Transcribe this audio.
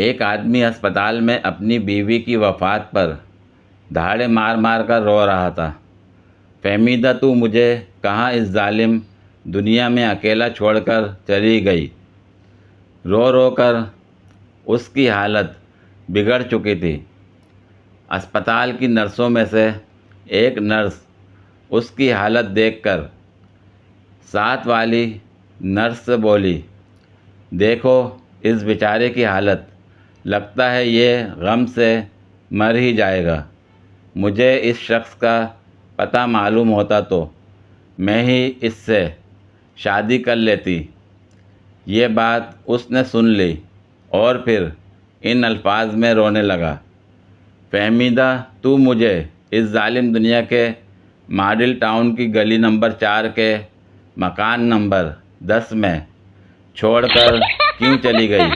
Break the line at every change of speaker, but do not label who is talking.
ایک آدمی اسپتال میں اپنی بیوی کی وفات پر دھاڑے مار مار کر رو رہا تھا۔ فہمیدہ تو مجھے کہاں اس ظالم دنیا میں اکیلا چھوڑ کر چلی گئی۔ رو رو کر اس کی حالت بگڑ چکی تھی۔ اسپتال کی نرسوں میں سے ایک نرس اس کی حالت دیکھ کر ساتھ والی نرس سے بولی، دیکھو اس بیچارے کی حالت، لگتا ہے یہ غم سے مر ہی جائے گا۔ مجھے اس شخص کا پتہ معلوم ہوتا تو میں ہی اس سے شادی کر لیتی۔ یہ بات اس نے سن لی اور پھر ان الفاظ میں رونے لگا، فہمیدہ تو مجھے اس ظالم دنیا کے ماڈل ٹاؤن کی گلی نمبر 4 کے مکان نمبر 10 میں چھوڑ کر کیوں چلی گئی؟